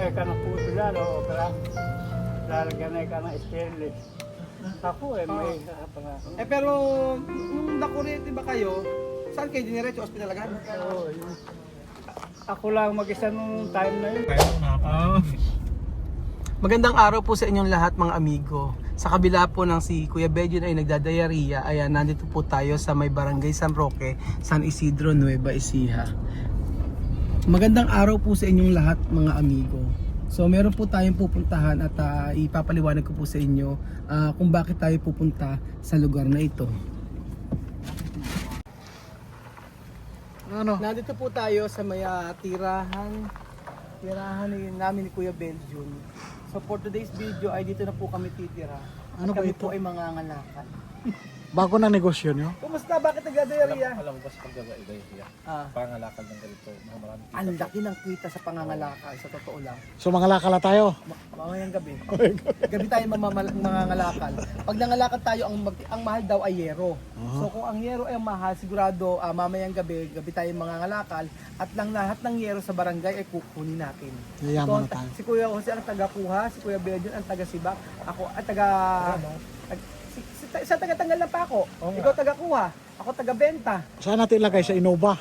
may ka ng puso lalo o kaya lalagyan na ka ng stainless. Ako may pero nung nakuryente ba kayo, saan kayo diniretso? Ospital agad? Oo, ako lang mag-isa nung time na yun. Magandang araw po sa inyong lahat mga amigo. Sa kabila po ng si Kuya Bedjon ay nagdadayariya, ayan, nandito po tayo sa may barangay San Roque, San Isidro, Nueva Ecija. Magandang araw po sa inyong lahat mga amigo. So meron po tayong pupuntahan at ipapaliwanag ko po sa inyo kung bakit tayo pupunta sa lugar na ito. Nandito po tayo sa may tirahan namin ni Kuya Bedjon. So for today's video ay dito na po kami titira. Ano ba kami ito? po ay mangangalakal. Bago na negosyo nyo? Kumusta? Bakit nagdadayariya? Alam mo ba sa pagdadayariya? Ah, Pangalakal ng ganito, mga maraming ang laki ng kita sa pangangalakal, sa totoo lang. So mga lakala tayo. Mamayang gabi. Gabi tayo mangangalakal. Pag nangalakal tayo, ang mahal daw ay yero. So kung ang yero ay mahal, sigurado mamayang gabi tayo mangangalakal at lang lahat ng yero sa barangay ay kukunin natin. Yayaman na So, tayo. si Kuya Jose ang taga-kuha, si Kuya Bedjon ang taga-sibak, ako ang sa taga-tanggal lang pa ako. Ikaw taga-kuha, ako taga-benta. Saan natin ilagay sa Innova?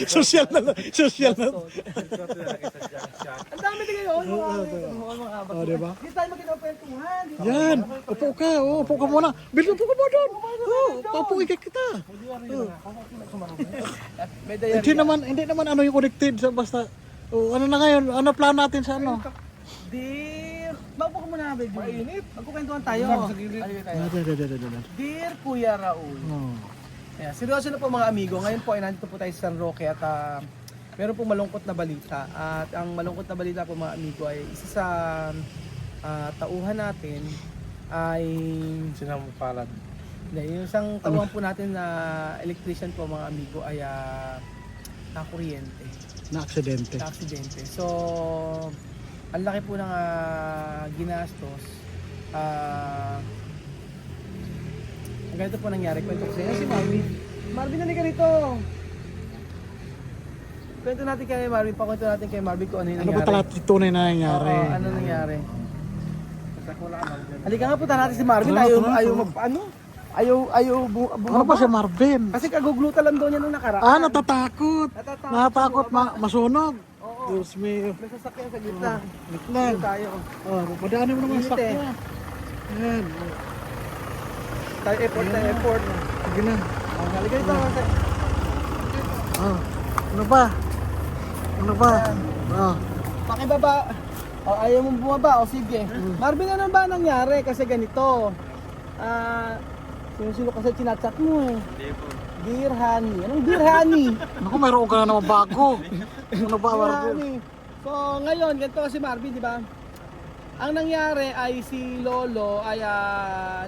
Social na lang. Social na. Ang dami din ngayon. Oh, diba? Hindi tayo magkinapwentuhan. Yan. Upo ka. Oh, upo ka muna. Bill, upo ka muna doon. Oh, paupuin ka kita. May diarrhea. Hindi naman ano yung connected sa basta. Oh, ano na ngayon? Ano plan natin sa ano? Dear, maupo ka muna, baby. Mainit. Magkukwentuhan tayo. Dear Kuya Raul. Oh. Ayan, seryoso na po mga amigo. Ngayon po ay nandito po tayo sa San Roque at meron po malungkot na balita. At ang malungkot na balita po mga amigo ay isa sa tauhan natin ay sinampalad. yung isang tauhan po natin na electrician po mga amigo ay nakuryente. Na-aksidente. Na aksidente. So, ang laki po ng ginastos. Ang ganito po nangyari. Kwento ko sa inyo si Marvin. Marvin, halika rito. Kwento natin kay Marvin. Pakwento natin kay Marvin kung ano yung Ano nangyari. ba talaga tunay na nangyari? Oo, ano nangyari. Halika nga, punta natin si Marvin. Ayaw Ano ba si Marvin? Kasi kagugluta lang daw niya nung nakaraan. Natatakot. Natatakot masunog. Oo. Diyos me. May sasakyan sa gitna. Wait lang. Dito tayo. Oh, padaanin mo naman Init sa sakya. Yan. Tayo airport. Sige na. Halika dito. Oh. Ano ba? Ano ba? Oh. Pakibaba. O, ayaw mong bumaba. O sige. Marvin, ano ba nangyari? Kasi ganito. Sino kasi chinachat mo eh. Hindi po. Dear Honey. Anong Dear Honey? Naku, mayroon ka na naman bago. Ano ba, Dear Marvin? Honey. So ngayon, ganito si Marvin, di ba? Ang nangyari ay si Lolo ay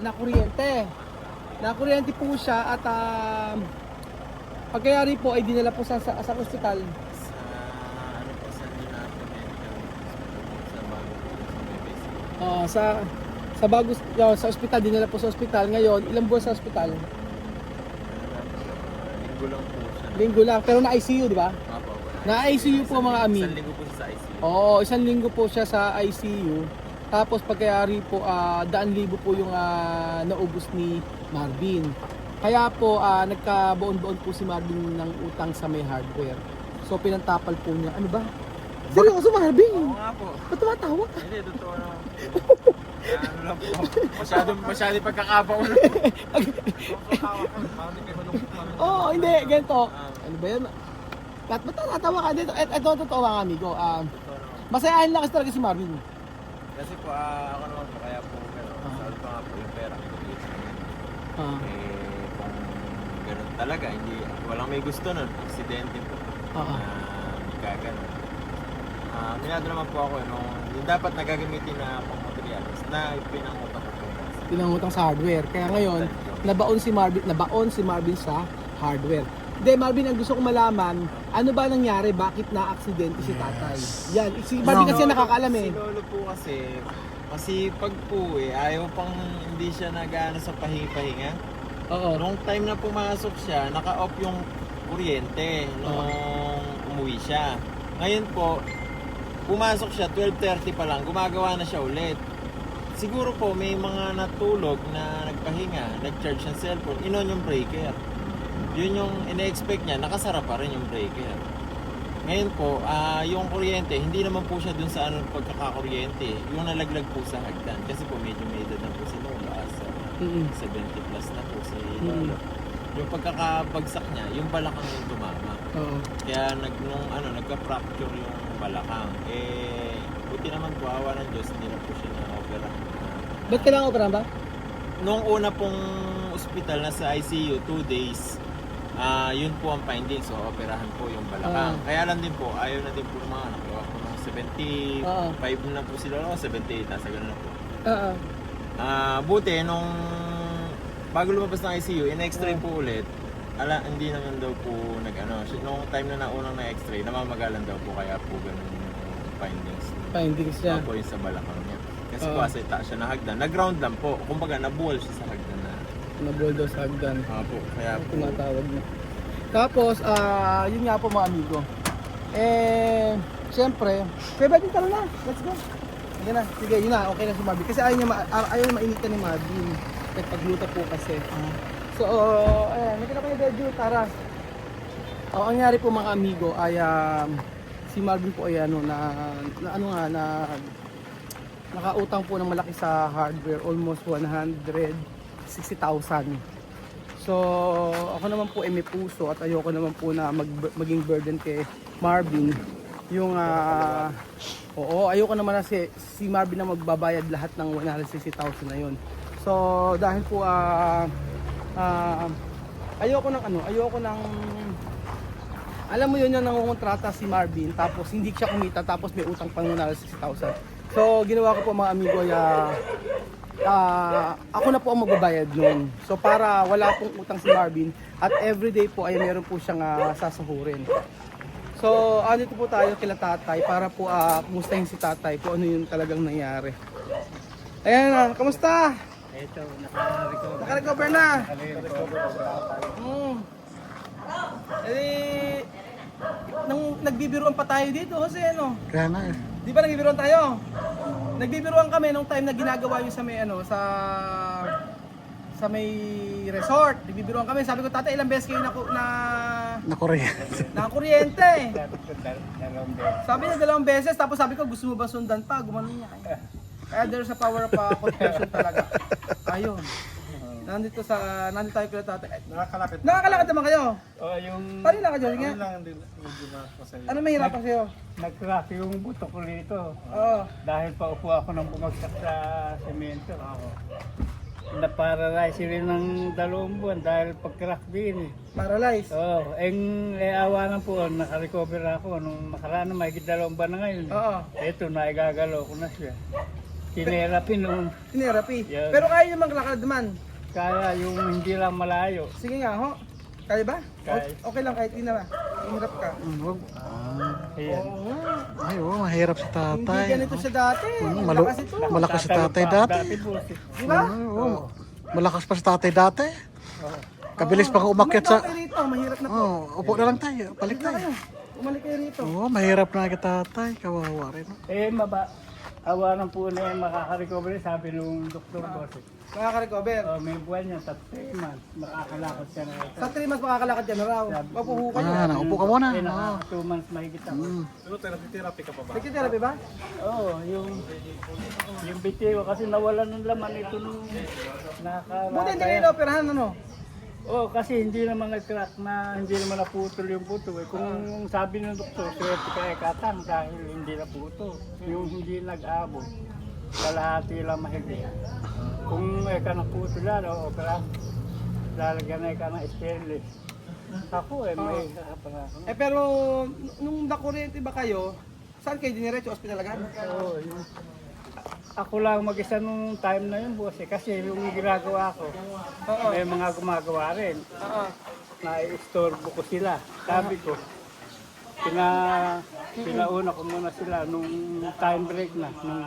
nakuryente. Nakuryente po siya at pagkayari po ay dinala po sa ospital. Ano po sa Dinato Sa ospital, dinala po sa ospital. Ngayon, ilang buwan sa ospital? Linggo lang po siya. Linggo lang, pero na-ICU, di ba? Apo. Na-ICU po mga Isang amin. linggo po siya sa ICU. Oo, isang linggo po siya sa ICU. Tapos pagkayari po, 100,000 po yung naubos ni Marvin. Kaya po, nagkabaon-baon po si Marvin ng utang sa may hardware. So pinantapal po niya. Ano ba? Seryoso Marvin? Oo nga po. Ba't tumatawa? Hindi, totoo na. Ano lang po. Masyado pagkakabaon. Oo, hindi, ganito. Ano ba yan? Ba't natawa ka dito? Ito totoo mga amigo. Masayahin lang kasi talaga si Marvin. Kasi po, ako naman po kaya po, pero sabi pa nga po yung pera ko dito. Kung gano'n talaga, walang may gusto nun. Aksidente po. Gaganon. Minado naman po ako yung dapat nagagamitin na pang-materials na pinangutang ko po. Pinangutang sa hardware. Kaya ngayon, nabaon si Marvin sa hardware. Hindi, Marvin, ang gusto kong malaman, ano ba nangyari? Bakit na-aksidente si tatay? Yan, si Marvin kasi nakakaalam eh. Si Lolo po kasi pag po ayaw pang hindi siya nag-ano sa pahinga. Oo. Nung time na pumasok siya, naka-off yung kuryente nung umuwi siya. Ngayon po, pumasok siya, 12:30 pa lang, gumagawa na siya ulit. Siguro po may mga natulog na nagpahinga, nag-charge ng cellphone, inon yung breaker. Yun yung ina-expect niya, nakasara pa rin yung breaker. Ngayon po, yung kuryente, hindi naman po siya dun sa pagkakakuryente. Yung nalaglag po sa hagdan. Kasi po medyo may edad na po si Lola. 70 plus na po si Lolo. Yung pagkakabagsak niya, yung balakang yung tumama. Kaya nagka-fracture yung balakang. Buti naman po, awa ng Diyos, hindi na po siya na-opera. Ba't kailangan operahan ba? Noong una pong ospital na sa ICU, 2 days, yun po ang findings. So, operahan po yung balakang. Kaya lang din po, ayaw na din po ng mga anak ko. Ako nung 75 na po sila, 78, nasa gano'n na po. Buti, nung bago lumabas ng ICU, in-x-ray po ulit, hindi naman daw po nung time na naunang na-x-ray, namamagalan daw po, kaya po ganun yung findings. Findings niya. Po yung sa balakang niya. Kasi po asita siya na hagdan. Nag-ground lang po. Kumbaga, nabuwal siya sa hagdan na. Nabuwal daw sa hagdan. Po, kaya po. Tumatawag na. Tapos, yun nga po mga amigo. Siyempre, pwede din talo na. Let's go. Sige na, sige, yun na, okay na si Marvin. Kasi ayaw niya mainitan ni Marvin. Nagpagluta po kasi. So, ayan, nakita ko yung video, tara. Ang nangyari po mga amigo ay si Marvin po ay nakautang po ng malaki sa hardware, almost 160,000. So, ako naman po ay may puso at ayoko naman po na maging burden kay Marvin. Yung ayoko naman na si Marvin na magbabayad lahat ng 160,000 na yun. So, dahil po ayoko ng alam mo yun yung nangungontrata si Marvin tapos hindi siya kumita tapos may utang pang 160,000. So, ginawa ko po mga amigo ako na po ang magbabayad nun. So, para wala pong utang si Marvin at everyday po ay meron po siyang sasahurin. So, andito po tayo kila tatay para po kumustahin si tatay kung ano yung talagang nangyari. Ayan, kamusta? Ito, naka-recover. Naka-recover na. Nang nagbibiruan pa tayo dito kasi Kaya na eh. Di ba nagbibiruan tayo? Nagbibiruan kami nung time na ginagawa yung sa may sa may resort. Nagbibiruan kami. Sabi ko, tatay, ilang beses kayo nakakuryente. Sabi niya 2 beses. Tapos sabi ko, gusto mo ba sundan pa? Gumanon niya. Kaya there's a power of confession talaga. Ayun. Nandito tayo kila tatay. Nakakalakad naman kayo? Yung... Paano lakad yun? Sige. Ano mahirapan sa'yo? Nag-crack yung buto ko rito. Oo. Dahil paupo ako nang bumagsak sa semento. Na-paralyze rin ng 2 buwan dahil pag-crack din. Paralyzed. Oo. Awa na po, naka-recover ako. Nung nakaraan na mahigit 2 buwan na ngayon. Oo. Ito, naigagalaw ko na siya. Tinerapi noon. Therapy. Yan. Pero kaya nyo maglakad naman. Kaya yung hindi lang malayo. Sige nga ho. Kaya ba? Kaya. Okay lang kahit hindi na ba? Hirap ka. Ayan. Oo nga. Ay, mahirap si Hindi tatay. ganito siya dati. Malu- Malakas ito. Malakas si tatay dati. Dati po. Di ba? Malakas pa si tatay dati. Kabilis pa ka umakyat sa... Umalik rito. Mahirap na po. Upo na lang tayo. Balik Dito tayo. kayo. Umalik kayo rito. Mahirap na kita tatay. Kawawa rin. Awa ng po na yung makaka-recover, sabi nung doktor boss. Makaka-recover. May buwan niya, 3 months, makakalakot siya na ito. Sa 3 months makakalakad ka na raw. Mapuho ka niya. Naupo ka muna. Naka 2 months mahigit ako. Nagtitherapy ba? Oo, yung bitiw kasi nawalan ng laman ito nung Buti hindi kayo na-operahan ano? Oo, kasi hindi naman nag-crack na hindi naman naputol yung buto. Kung sabi ng doktor, swerte ka katang dahil hindi naputol. Yung hindi nag-abot, kalahati lang mahigit. Kung naputol yan, opera, lalagyan ka ng stainless. Ako may kapalang. Pero nung nakuryente ba kayo, saan kayo diniretso? Ospital agad? Oo, ako lang mag-isa nung time na yun, boss. Kasi yung ginagawa ko, may mga gumagawa rin. Na-istorbo ko sila. Sabi ko, pinauna ko muna sila nung time break na, nung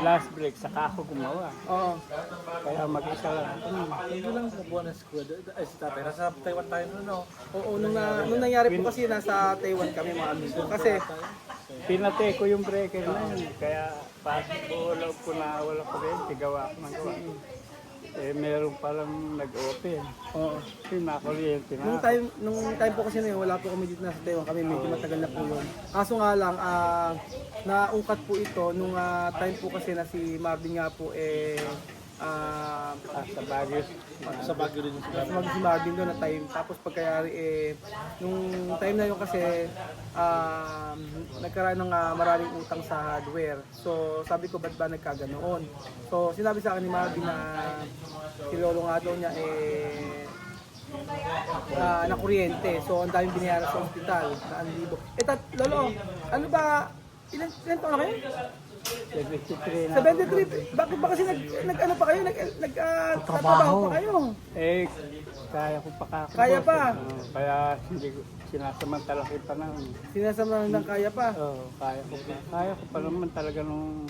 last break, saka ako gumawa. Oo. Kaya mag-isa lang. Hindi lang sa Buenas Escuela, ay si tatay, nasa Taiwan tayo noon, no? Oo, nung nangyari po kasi nasa Taiwan kami mga amigo. Kasi pinatay ko yung breaker na yun. Kaya wala ko na wala kuryente, gawa ko ng gawa. Eh, meron palang nag-open. Oo. Pinakuryente na. Nung time po kasi na yun, wala po kami dito na sa Taiwan. Kami medyo matagal na po yun. Kaso nga lang, naungkat po ito nung time po kasi na si Marvin nga po Sa Baguio. Sa Baguio din yung sila. si Marvin doon na time. Tapos pagkayari nung time na yun kasi nagkaroon ng maraming utang sa hardware. So sabi ko, ba't ba nagkaganoon? So sinabi sa akin ni Marvin na si Lolo nga daw niya na kuryente. So ang daming binayaran sa ospital na 1,000. Lolo, ano ba, ilan taon na kayo? 73 na. 73. Bakit ba kasi nag-ano pa kayo? Nagtatrabaho pa kayo? Eh, kaya ko pa kakabot. Kaya pa? Kaya hindi ko sinasamantala ko yung panahon. Sinasama ng kaya pa? Oo, kaya ko pa. Kaya ko pa naman talaga nung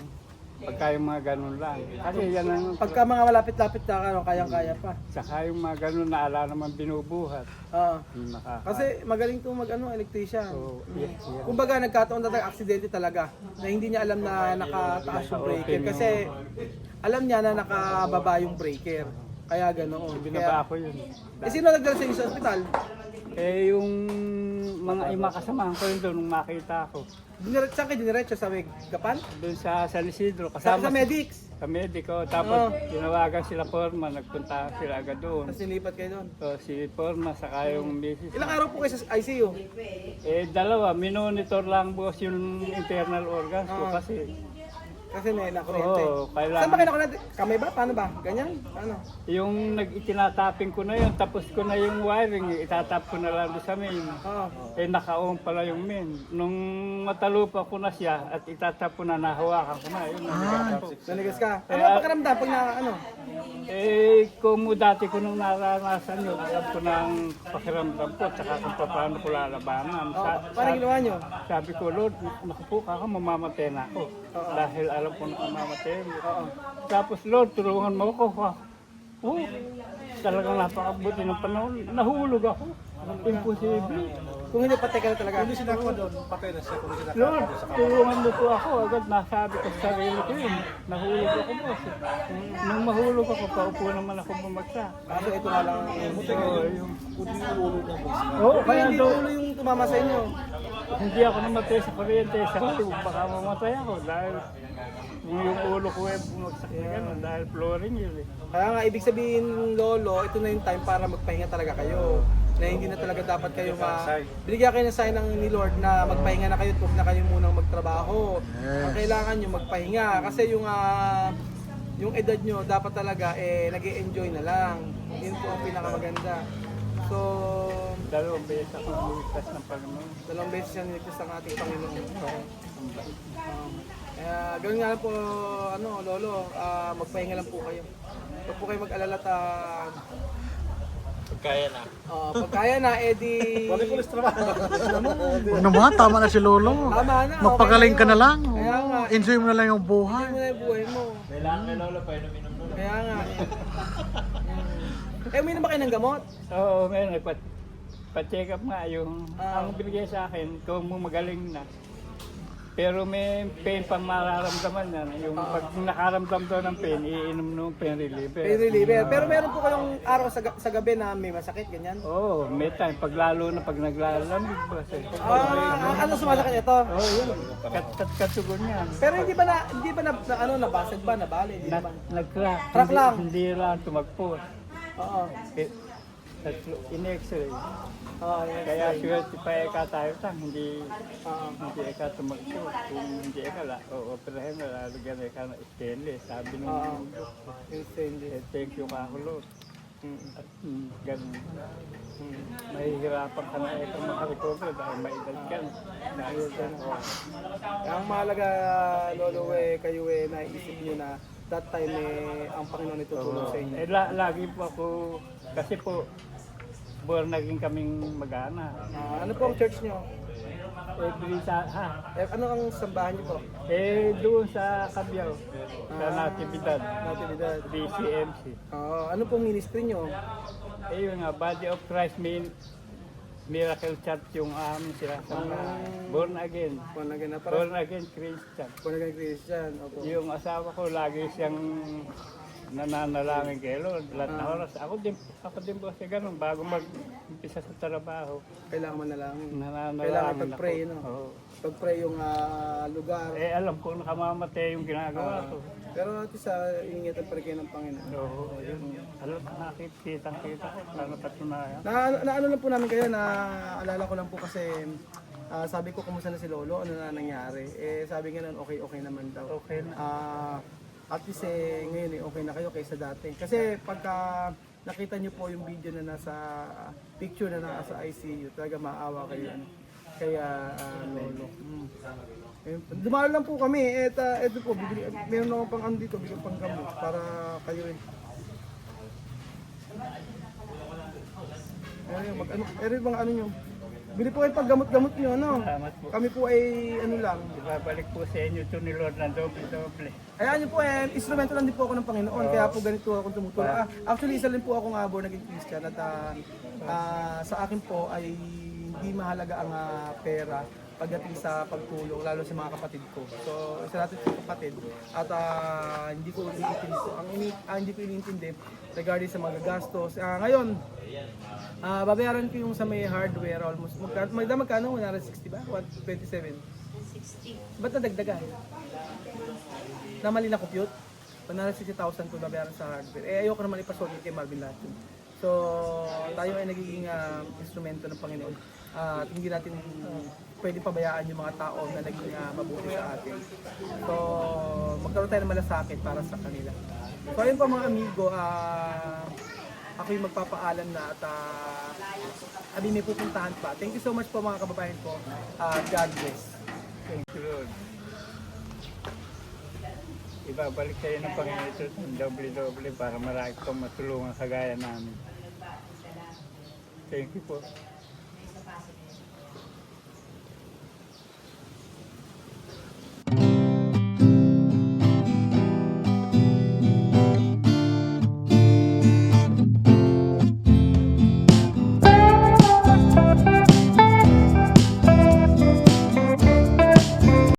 pagka yung mga ganun lang. Kasi yan ang... Pagka mga malapit-lapit na kayang-kaya pa. Saka yung mga ganun na ala naman binubuhat. Oo. Hindi makaka... Kasi magaling itong electrician. So, yeah. Kumbaga nagkataon talaga aksidente talaga na hindi niya alam na nakataas yung breaker kasi alam niya na nakababa yung breaker. Kaya ganoon. Binaba ko yun. Sino nagdala sa inyo sa ospital? Eh, yung mga kasamahan ko yun doon nung makita ko. Saan kayo diniretso? Sa Gapan? Doon sa San Isidro. Sa Kasama medics? Sa medico. Tapos tinawagan sila Forma. Nagpunta sila agad doon. Tapos nilipat kayo doon? So, si Forma saka yung misis. Ilang araw po kayo sa ICU? Eh, dalawa. Minonitor lang boss yung internal organs ko kasi. Kasi may nakuryente. Oo, kailangan. Saan ba kayo nakuryente? Kamay ba? Paano ba? Ganyan? Ano? Yung itinatapping ko na yun, tapos ko na yung wiring, itatap ko na lang doon sa main. Oo. Eh, naka-on pala yung main. Nung matalupa ko na siya at itatap ko na, nahawakan ko na. Yun, Nanigas ka? Ano Eh, ang pakiramdam pag na ano? Eh, kung dati ko nung naranasan yun, alam ko ng pakiramdam ko, tsaka kung paano ko lalabanan. Paano ginawa nyo? Sabi ko, Lord, naku po, mamamatay na ako. Dahil alam ko na mamamatay. Tapos, Lord, tulungan mo ako. Oh, talagang napakabuti ng panahon. Nahulog ako. Imposible. Kung hindi patay ka na talaga. Hindi sinakuha doon, patay na siya kung hindi Lord, tulungan mo po ako. Agad nasabi ko sa sarili ko yun. Nahulog ako, boss. Nung mahulog ako, paupo naman ako bumagsak. Kaso ito nga lang. Oo, yung... Kundi yung ulo niya boss. Oo, Kaya kaya hindi daw, ulo yung tumama sa inyo. hindi ako namatay sa kuryente. Sa kalib, baka mamatay ako. Dahil yung ulo ko ay bumagsak na gano'n. Dahil flooring yun eh. Kaya nga, ibig sabihin, Lolo, ito na yung time para magpahinga talaga kayo. Na hindi na talaga dapat kayo binigyan kayo ng sign ng ni Lord na magpahinga na kayo at huwag na kayo munang magtrabaho. Ang kailangan nyo magpahinga kasi yung edad nyo dapat talaga nag-e-enjoy na lang. Yun po ang pinakamaganda. So, Dalawang beses ako lumipas ng Panginoon. 2 beses siya niligtas ng ating Panginoon. Kaya gawin nga lang po, Lolo, magpahinga lang po kayo. Huwag po kayo mag-alala Pagkaya na. pag kaya na, edi... Wala ko trabaho. Ano naman, tama na si Lolo. Tama na. Magpagaling ka na lang. Kaya nga. Enjoy mo na lang yung Hindi buhay. mo na yung buhay mo. Kailangan kay Lolo pa inuminom nun. Kaya nga. Uminom ba kayo ng gamot? Oo, meron. Pa-check up nga yung ang binigay sa akin kung magaling na. Pero may pain pang mararamdaman yan. Yung pag nakaramdam daw ng pain, iinom ng pain reliever. Pain reliever. Pero meron po kayong araw sa gabi na may masakit, ganyan? Oo, may time. Pag lalo na pag naglalamig ba? Ano sumasakit ito? Oo, yun. Katugon yan. Pero hindi ba nabasag ba, nabali? Hindi ba? Nag-crack. Crack lang? Hindi lang tumagpos. Oo. In-x-ray. Kaya swerte pa tayo hindi eka tumagpos. Kung hindi eka operahin na lalagyan eka ng stainless. Sabi nung thank you ka ako, Lord. At ganun. Mahihirapan ka na eka makarecover dahil may edad ka na. Dahil ganun. Ang mahalaga, Lolo, kayo naisip nyo na that time ang Panginoon itutulong sa inyo. Lagi po ako, kasi po, naging kaming mag-ana. Ano po ang church nyo? Ano ang sambahan nyo po? Doon sa Cabiao, sa Natividad, Natividad. BCMC. Ano pong ministry nyo? Yun nga, Body of Christ Miracle Church yung amin sila sa Born Again. Born Again Christian. Christian. Opo. Yung asawa ko lagi siyang nananalangin kay Lord lahat na oras. Ako din po kasi ganun bago mag-umpisa sa trabaho. Kailangan manalangin. Nananalangin Kailangan pag-pray, ako. no? Oo. Pag-pray yung lugar. Eh alam ko nakamamatay yung ginagawa ko. Pero at sa ingatan pa rin kayo ng Panginoon. Oo, yun. Alam ko nakikita ko. Sana patunayan. Na ano lang po namin kayo, alala ko lang po kasi sabi ko kumusta na si Lolo, ano na nangyari. Eh sabi nga nun, okay naman daw. Okay na. At least ngayon okay na kayo kaysa dati. Kasi pagka nakita niyo po yung video na nasa picture na nasa ICU, talaga maawa kayo. Kaya Lolo. Dumalo lang po kami. Ito po, meron ako pang ano dito, bigyan pang gamot para kayo rin. Meron bang ano nyo? Bili po kayo pag gamot-gamot nyo, ano? Salamat po. Kami po ay ano lang. Ibabalik po sa inyo ito ni Lord ng doble-doble. Ayan nyo po, instrumento lang din po ako ng Panginoon, kaya po ganito ako tumutulong. Actually, isa rin po ako nga naging Christian at sa akin po ay hindi mahalaga ang pera pagdating sa pagtulong, lalo sa mga kapatid ko. So, isa natin yung kapatid at hindi ko iniintindi regarding sa mga gastos. Ngayon, babayaran ko yung sa may hardware almost. Magkano? 160 ba? 127? 60. Ba't nadagdagan? Na mali na compute? 160,000 ko babayaran sa hardware. Eh ayoko naman ipasogin kay Marvin Latin. So tayo ay nagiging instrumento ng Panginoon. At hindi natin pwede pabayaan yung mga tao na naging mabuti sa atin. So magkaroon tayo ng malasakit para sa kanila. So ayun pa mga amigo, ako yung magpapaalam na at abi may pupuntahan pa. Thank you so much po mga kababayan ko. God bless. Thank you, Lord. Ibabalik kayo ng Panginoon ito ng doble-doble para marami pang matulungan kagaya namin. Thank you po.